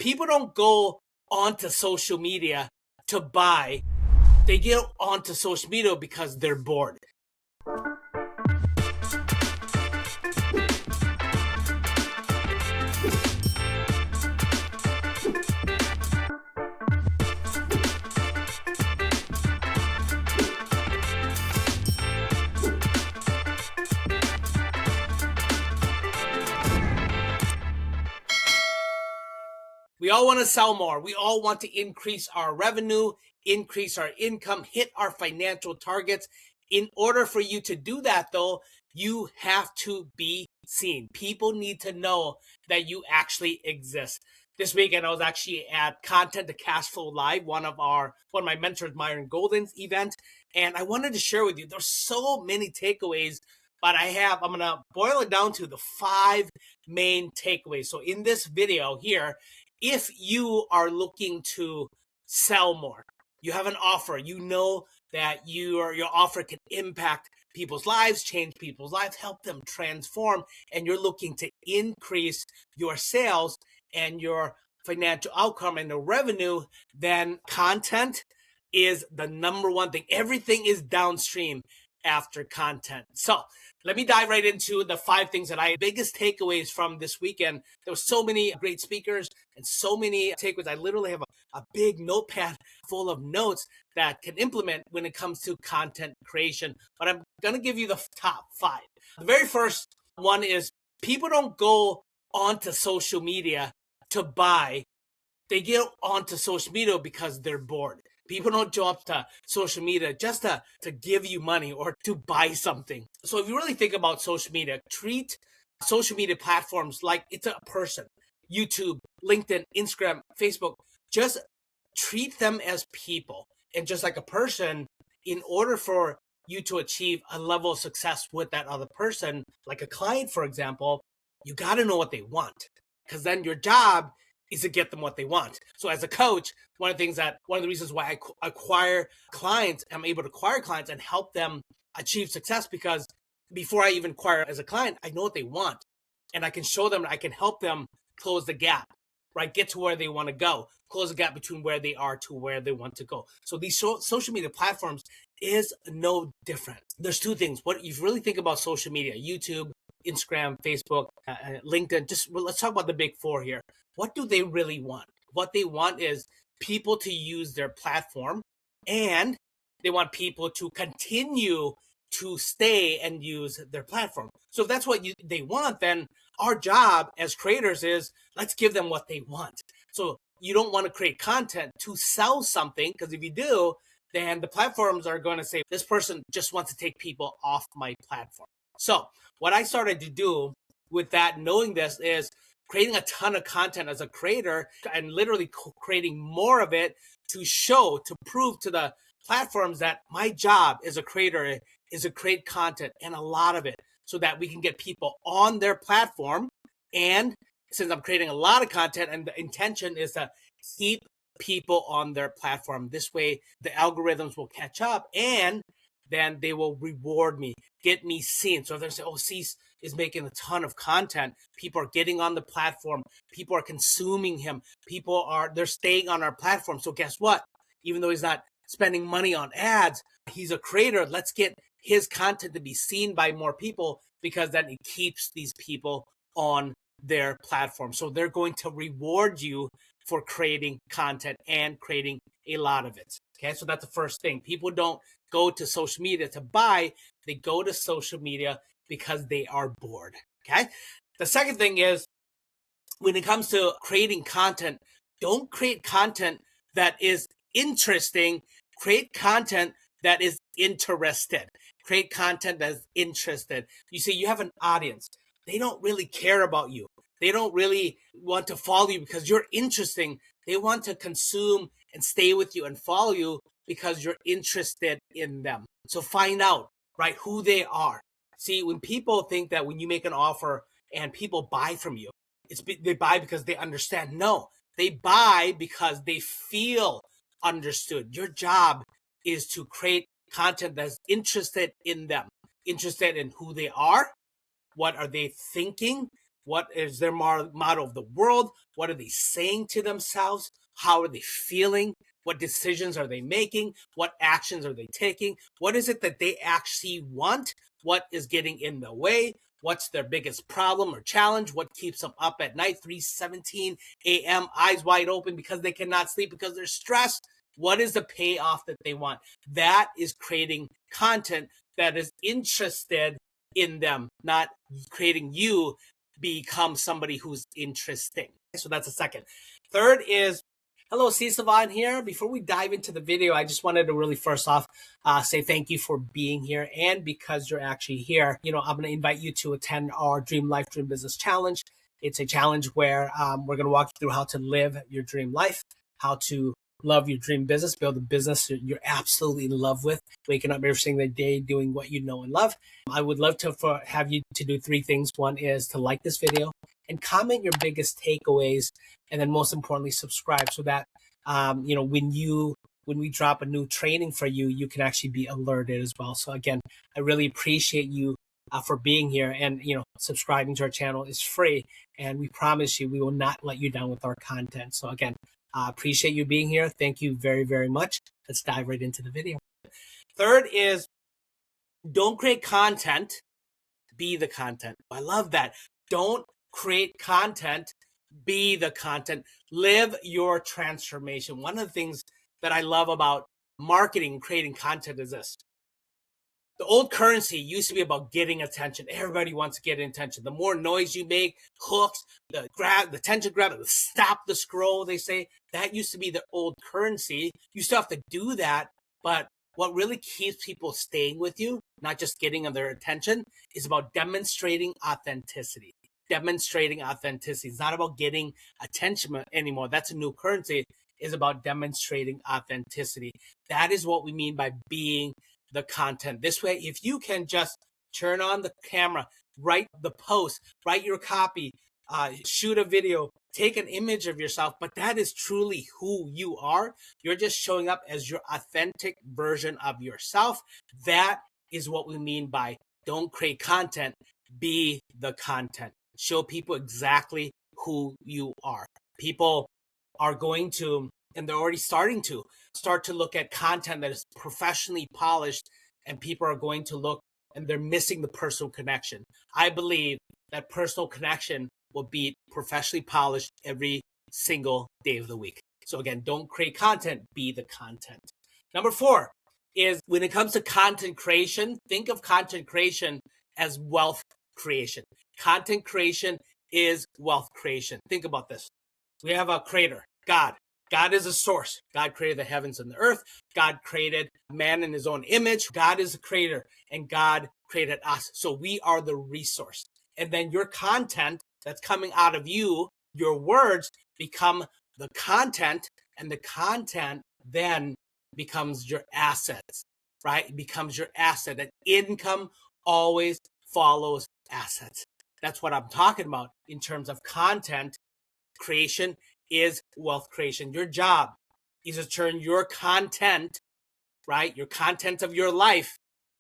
People don't go onto social media to buy. They get onto social media because they're bored. We all want to sell more. We all want to increase our revenue, increase our income, hit our financial targets. In order for you to do that, though, you have to be seen. People need to know that you actually exist. This weekend, I was actually at Content to Cash Flow Live, one of my mentors, Myron Golden's event, and I wanted to share with you. There's so many takeaways, but I'm gonna boil it down to the 5 main takeaways. So in this video here, if you are looking to sell more, you have an offer, you know that your offer can impact people's lives, change people's lives, help them transform, and you're looking to increase your sales and your financial outcome and the revenue, then content is the number one thing. Everything is downstream after content. So let me dive right into the 5 things that biggest takeaways from this weekend. There were so many great speakers and so many takeaways. I literally have a big notepad full of notes that can implement when it comes to content creation. But I'm going to give you the top 5. The very first one is people don't go onto social media to buy. They get onto social media because they're bored. People don't jump to social media just to give you money or to buy something. So if you really think about social media, treat social media platforms like it's a person. YouTube, LinkedIn, Instagram, Facebook, just treat them as people. And just like a person, in order for you to achieve a level of success with that other person, like a client, for example, you got to know what they want, because then your job is to get them what they want. So as a coach, one of the reasons why I acquire clients, I'm able to acquire clients and help them achieve success, because before I even acquire as a client, I know what they want, and I can show them, I can help them close the gap, right? Get to where they want to go, close the gap between where they are to where they want to go. So these social media platforms is no different. There's 2 things. What you really think about social media, YouTube, Instagram, Facebook, LinkedIn, let's talk about the big 4 here. What do they really want? What they want is people to use their platform, and they want people to continue to stay and use their platform. So if that's what they want, then our job as creators is let's give them what they want. So you don't want to create content to sell something, because if you do, then the platforms are going to say, this person just wants to take people off my platform. So what I started to do with that, knowing this, is creating a ton of content as a creator and literally creating more of it to prove to the platforms that my job as a creator is to create content, and a lot of it, so that we can get people on their platform. And since I'm creating a lot of content, and the intention is to keep people on their platform, this way the algorithms will catch up, and then they will reward me, get me seen. So if they say, oh, Cease is making a ton of content, people are getting on the platform, people are consuming him, they're staying on our platform. So guess what? Even though he's not spending money on ads, he's a creator. Let's get his content to be seen by more people, because then it keeps these people on their platform. So they're going to reward you for creating content and creating a lot of it. Okay, so that's the first thing. People don't go to social media to buy. They go to social media because they are bored. Okay. The second thing is, when it comes to creating content, don't create content that is interesting. Create content that is interested. Create content that is interested. You see, you have an audience. They don't really care about you. They don't really want to follow you because you're interesting. They want to consume and stay with you and follow you because you're interested in them. So find out, right, who they are. See, when people think that when you make an offer and people buy from you, they buy because they understand. No, they buy because they feel understood. Your job is to create content that's interested in them, interested in who they are, what are they thinking, What is their motto of the world? What are they saying to themselves? How are they feeling? What decisions are they making? What actions are they taking? What is it that they actually want? What is getting in the way? What's their biggest problem or challenge? What keeps them up at night, 3:17 a.m., eyes wide open because they cannot sleep because they're stressed? What is the payoff that they want? That is creating content that is interested in them, not creating you become somebody who's interesting. So that's a second. Third is, hello, C. Savon here. Before we dive into the video, I just wanted to really first off say thank you for being here. And because you're actually here, I'm going to invite you to attend our Dream Life, Dream Business Challenge. It's a challenge where we're going to walk you through how to live your dream life, how to love your dream business, build a business you're absolutely in love with, waking up every single day doing what you know and love. I would love to have you to do three things. One is to like this video and comment your biggest takeaways, and then most importantly, subscribe so that when we drop a new training for you, you can actually be alerted as well. So again, I really appreciate you for being here, and subscribing to our channel is free, and we promise you we will not let you down with our content. So again, appreciate you being here. Thank you very, very much. Let's dive right into the video. Third is, don't create content, be the content. I love that. Don't create content, be the content. Live your transformation. One of the things that I love about marketing, creating content is this. The old currency used to be about getting attention. Everybody wants to get attention. The more noise you make, hooks, the attention grab, the stop the scroll, they say, that used to be the old currency. You still have to do that, but what really keeps people staying with you, not just getting their attention, is about demonstrating authenticity. Demonstrating authenticity. It's not about getting attention anymore. That's a new currency. It's about demonstrating authenticity. That is what we mean by being the content. This way, if you can just turn on the camera, write the post, write your copy, shoot a video, take an image of yourself, but that is truly who you are. You're just showing up as your authentic version of yourself. That is what we mean by don't create content, be the content. Show people exactly who you are. People are going to, and they're already starting to, start to look at content that is professionally polished, and people are going to look and they're missing the personal connection. I believe that personal connection will be professionally polished every single day of the week. So again, don't create content, be the content. Number 4 is, when it comes to content creation, think of content creation as wealth creation. Content creation is wealth creation. Think about this. We have a creator, God. God is a source. God created the heavens and the earth. God created man in his own image. God is a creator, and God created us. So we are the resource. And then your content that's coming out of you, your words, become the content, and the content then becomes your assets, right? It becomes your asset. And income always follows assets. That's what I'm talking about in terms of content creation is wealth creation. Your job is to turn your content, right? Your content of your life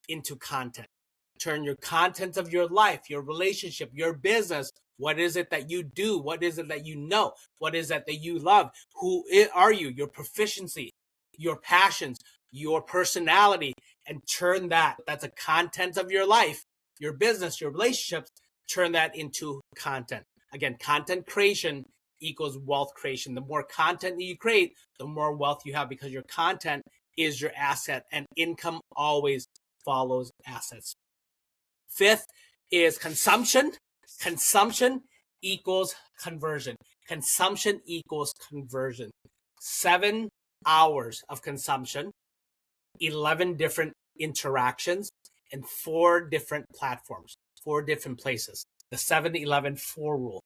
into content. Turn your content of your life, your relationship, your business. What is it that you do? What is it that you know? What is it that you love? Who are you? Your proficiency, your passions, your personality, and turn that's a content of your life, your business, your relationships, turn that into content. Again, content creation equals wealth creation. The more content that you create, the more wealth you have, because your content is your asset, and income always follows assets. 5th is consumption. Consumption equals conversion. Consumption equals conversion. 7 hours of consumption, 11 different interactions, and 4 different platforms, 4 different places. The 7-11-4 rule.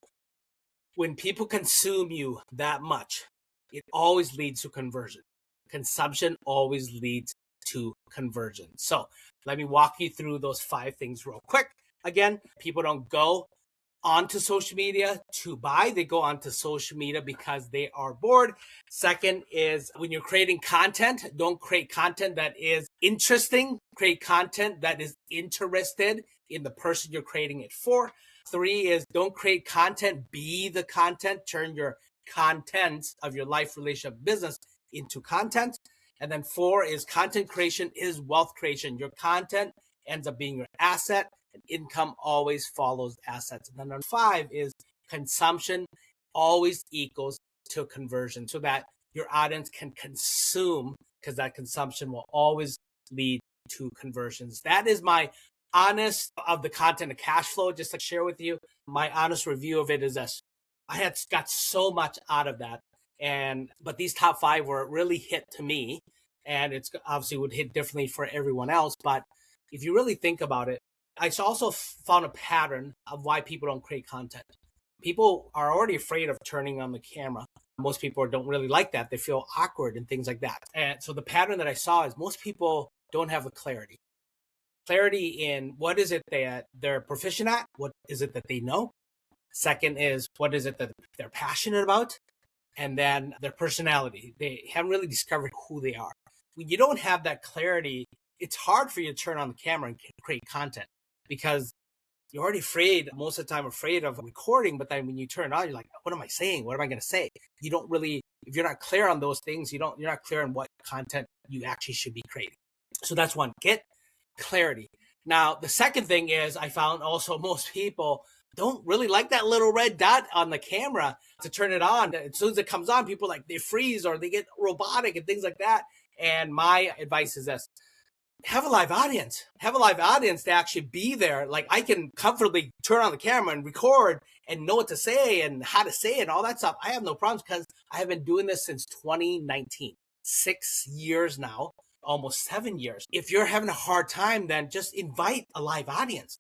When people consume you that much, it always leads to conversion. Consumption always leads to conversion. So let me walk you through those 5 things real quick. Again, people don't go onto social media to buy. They go onto social media because they are bored. Second is, when you're creating content, don't create content that is interesting. Create content that is interested in the person you're creating it for. 3 is don't create content, be the content. Turn your content of your life, relationship, business into content. And then 4 is content creation is wealth creation. Your content ends up being your asset, and income always follows assets. And then number 5 is consumption always equals to conversion, so that your audience can consume, because that consumption will always lead to conversions. That is my honest of the content of cash flow. Just to share with you, my honest review of it is this. I had got so much out of that. But these top 5 were really hit to me, and it's obviously would hit differently for everyone else. But if you really think about it, I also found a pattern of why people don't create content. People are already afraid of turning on the camera. Most people don't really like that. They feel awkward and things like that. And so the pattern that I saw is most people don't have the clarity in what is it that they're proficient at, what is it that they know. Second is what is it that they're passionate about, and then their personality. They haven't really discovered who they are. When you don't have that clarity, it's hard for you to turn on the camera and create content, because you're already afraid, most of the time afraid of recording. But then when you turn it on, you're like, what am I saying? What am I going to say? You don't really, if you're not clear on those things, you're not clear on what content you actually should be creating. So that's one, get clarity. Now, the second thing is I found also most people don't really like that little red dot on the camera to turn it on. As soon as it comes on, people like they freeze or they get robotic and things like that. And my advice is this: have a live audience. Have a live audience to actually be there. Like, I can comfortably turn on the camera and record and know what to say and how to say it and all that stuff. I have no problems, because I have been doing this since 2019, 6 years now, almost 7 years. If you're having a hard time, then just invite a live audience.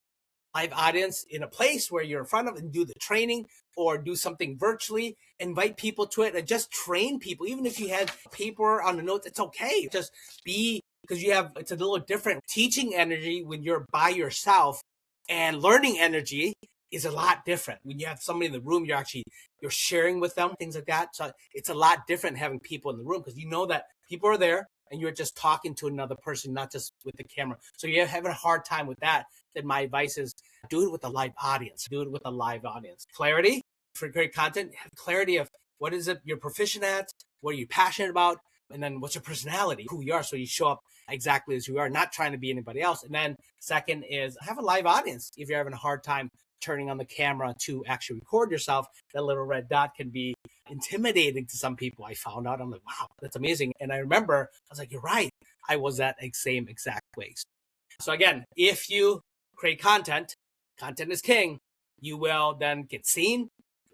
Live audience in a place where you're in front of and do the training, or do something virtually, invite people to it and just train people. Even if you had paper on the notes, it's okay. Just be, because it's a little different teaching energy when you're by yourself, and learning energy is a lot different. When you have somebody in the room, you're sharing with them, things like that. So it's a lot different having people in the room, because you know that people are there and you're just talking to another person, not just with the camera. So you're having a hard time with that. Then my advice is do it with a live audience. Do it with a live audience. Clarity for great content. Have clarity of what is it you're proficient at, what are you passionate about, and then what's your personality, who you are, so you show up exactly as you are, not trying to be anybody else. And then second is have a live audience. If you're having a hard time turning on the camera to actually record yourself, that little red dot can be intimidating to some people. I found out, I'm like, wow, that's amazing. And I remember, I was like, you're right. I was that same exact way. So again, if you create content is king, you will then get seen.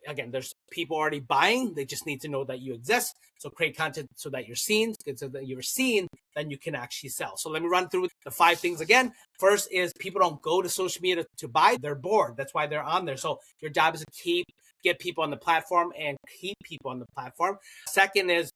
Again, there's people already buying. They just need to know that you exist. So create content so that you're seen. So that you're seen, then you can actually sell. So let me run through the 5 things again. First is people don't go to social media to buy. They're bored. That's why they're on there. So your job is to get people on the platform and keep people on the platform. Second is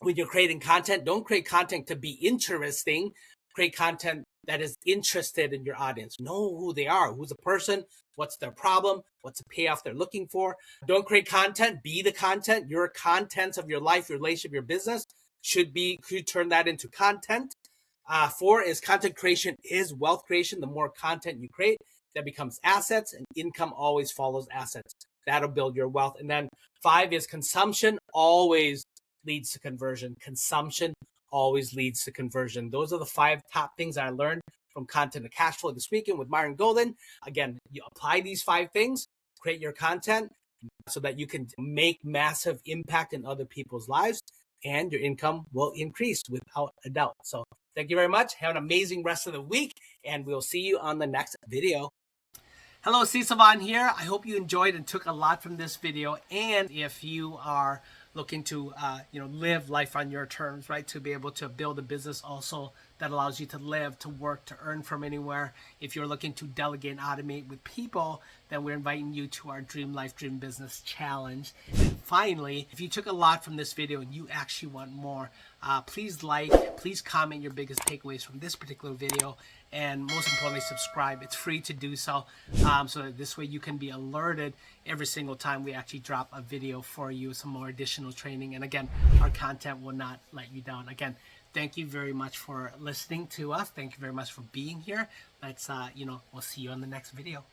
when you're creating content, don't create content to be interesting. Create content that is interested in your audience. Know who they are. Who's the person? What's their problem? What's the payoff they're looking for? Don't create content. Be the content. Your contents of your life, your relationship, your business should turn that into content. 4 is content creation is wealth creation. The more content you create, that becomes assets, and income always follows assets. That'll build your wealth. And then 5 is consumption always leads to conversion. Consumption always leads to conversion. Those are the 5 top things I learned from Content and Cash Flow this weekend with Myron Golden. Again, you apply these 5 things, create your content so that you can make massive impact in other people's lives, and your income will increase without a doubt. So thank you very much. Have an amazing rest of the week, and we'll see you on the next video. Hello, C. Savan here. I hope you enjoyed and took a lot from this video. And if you are looking to live life on your terms, right, to be able to build a business also that allows you to live, to work, to earn from anywhere. If you're looking to delegate and automate with people, then we're inviting you to our Dream Life, Dream Business Challenge. And finally, if you took a lot from this video and you actually want more, please comment your biggest takeaways from this particular video, and most importantly, subscribe. It's free to do so, so that this way you can be alerted every single time we actually drop a video for you, some more additional training. And again, our content will not let you down. Again, thank you very much for listening to us. Thank you very much for being here. We'll see you on the next video.